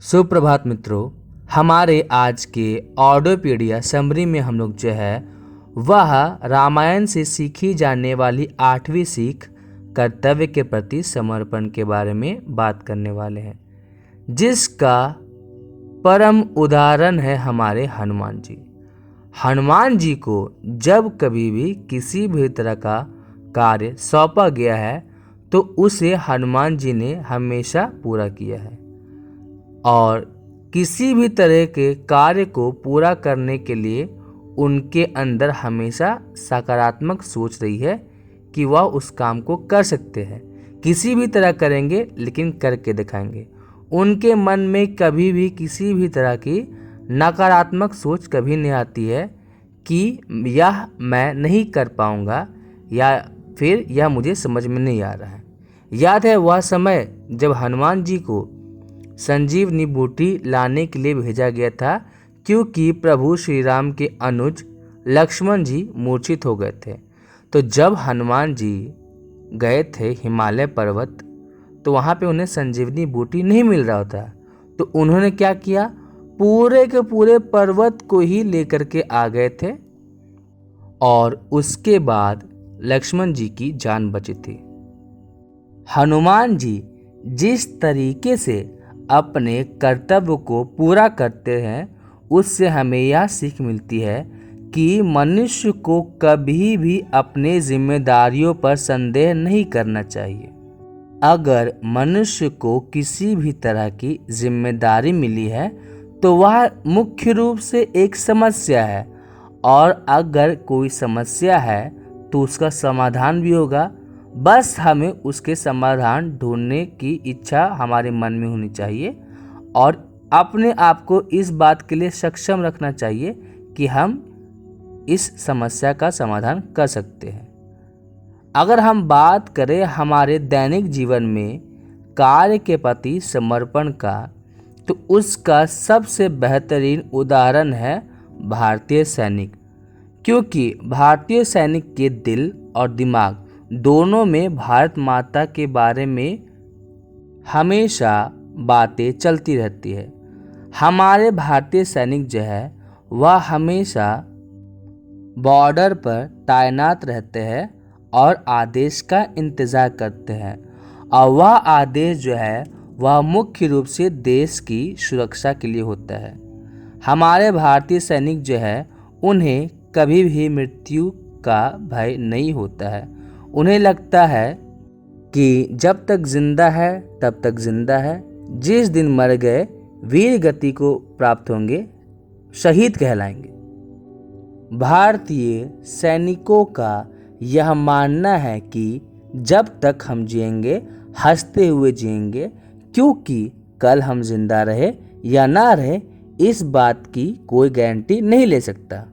सुप्रभात मित्रों। हमारे आज के ऑडियोपीडिया समरी में हम लोग जो है वह रामायण से सीखी जाने वाली 8वीं सीख कर्तव्य के प्रति समर्पण के बारे में बात करने वाले हैं, जिसका परम उदाहरण है हमारे हनुमान जी। हनुमान जी को जब कभी भी किसी भी तरह का कार्य सौंपा गया है तो उसे हनुमान जी ने हमेशा पूरा किया है और किसी भी तरह के कार्य को पूरा करने के लिए उनके अंदर हमेशा सकारात्मक सोच रही है कि वह उस काम को कर सकते हैं। किसी भी तरह करेंगे लेकिन करके दिखाएंगे। उनके मन में कभी भी किसी भी तरह की नकारात्मक सोच कभी नहीं आती है कि यह मैं नहीं कर पाऊंगा या फिर यह मुझे समझ में नहीं आ रहा है। याद है वह समय जब हनुमान जी को संजीवनी बूटी लाने के लिए भेजा गया था, क्योंकि प्रभु श्री राम के अनुज लक्ष्मण जी मूर्छित हो गए थे। तो जब हनुमान जी गए थे हिमालय पर्वत, तो वहाँ पे उन्हें संजीवनी बूटी नहीं मिल रहा था। तो उन्होंने क्या किया, पूरे के पूरे पर्वत को ही लेकर के आ गए थे और उसके बाद लक्ष्मण जी की जान बची थी। हनुमान जी जिस तरीके से अपने कर्तव्य को पूरा करते हैं, उससे हमें यह सीख मिलती है कि मनुष्य को कभी भी अपने जिम्मेदारियों पर संदेह नहीं करना चाहिए। अगर मनुष्य को किसी भी तरह की जिम्मेदारी मिली है तो वह मुख्य रूप से एक समस्या है, और अगर कोई समस्या है तो उसका समाधान भी होगा। बस हमें उसके समाधान ढूंढने की इच्छा हमारे मन में होनी चाहिए और अपने आप को इस बात के लिए सक्षम रखना चाहिए कि हम इस समस्या का समाधान कर सकते हैं। अगर हम बात करें हमारे दैनिक जीवन में कार्य के प्रति समर्पण का, तो उसका सबसे बेहतरीन उदाहरण है भारतीय सैनिक। क्योंकि भारतीय सैनिक के दिल और दिमाग दोनों में भारत माता के बारे में हमेशा बातें चलती रहती है। हमारे भारतीय सैनिक जो है वह हमेशा बॉर्डर पर तैनात रहते हैं और आदेश का इंतज़ार करते हैं, और वह आदेश जो है वह मुख्य रूप से देश की सुरक्षा के लिए होता है। हमारे भारतीय सैनिक जो है उन्हें कभी भी मृत्यु का भय नहीं होता है। उन्हें लगता है कि जब तक जिंदा है तब तक जिंदा है, जिस दिन मर गए वीर गति को प्राप्त होंगे, शहीद कहलाएंगे। भारतीय सैनिकों का यह मानना है कि जब तक हम जिएंगे हंसते हुए जिएंगे, क्योंकि कल हम जिंदा रहे या ना रहे इस बात की कोई गारंटी नहीं ले सकता।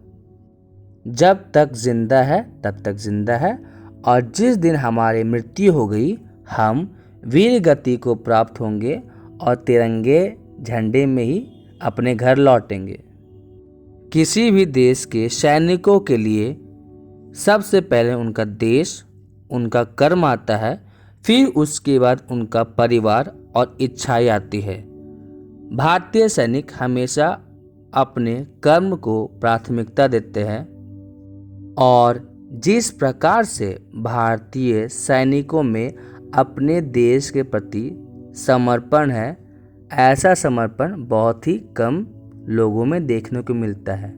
जब तक जिंदा है तब तक जिंदा है, और जिस दिन हमारी मृत्यु हो गई हम वीर गति को प्राप्त होंगे और तिरंगे झंडे में ही अपने घर लौटेंगे। किसी भी देश के सैनिकों के लिए सबसे पहले उनका देश, उनका कर्म आता है, फिर उसके बाद उनका परिवार और इच्छाएं आती है। भारतीय सैनिक हमेशा अपने कर्म को प्राथमिकता देते हैं, और जिस प्रकार से भारतीय सैनिकों में अपने देश के प्रति समर्पण है, ऐसा समर्पण बहुत ही कम लोगों में देखने को मिलता है।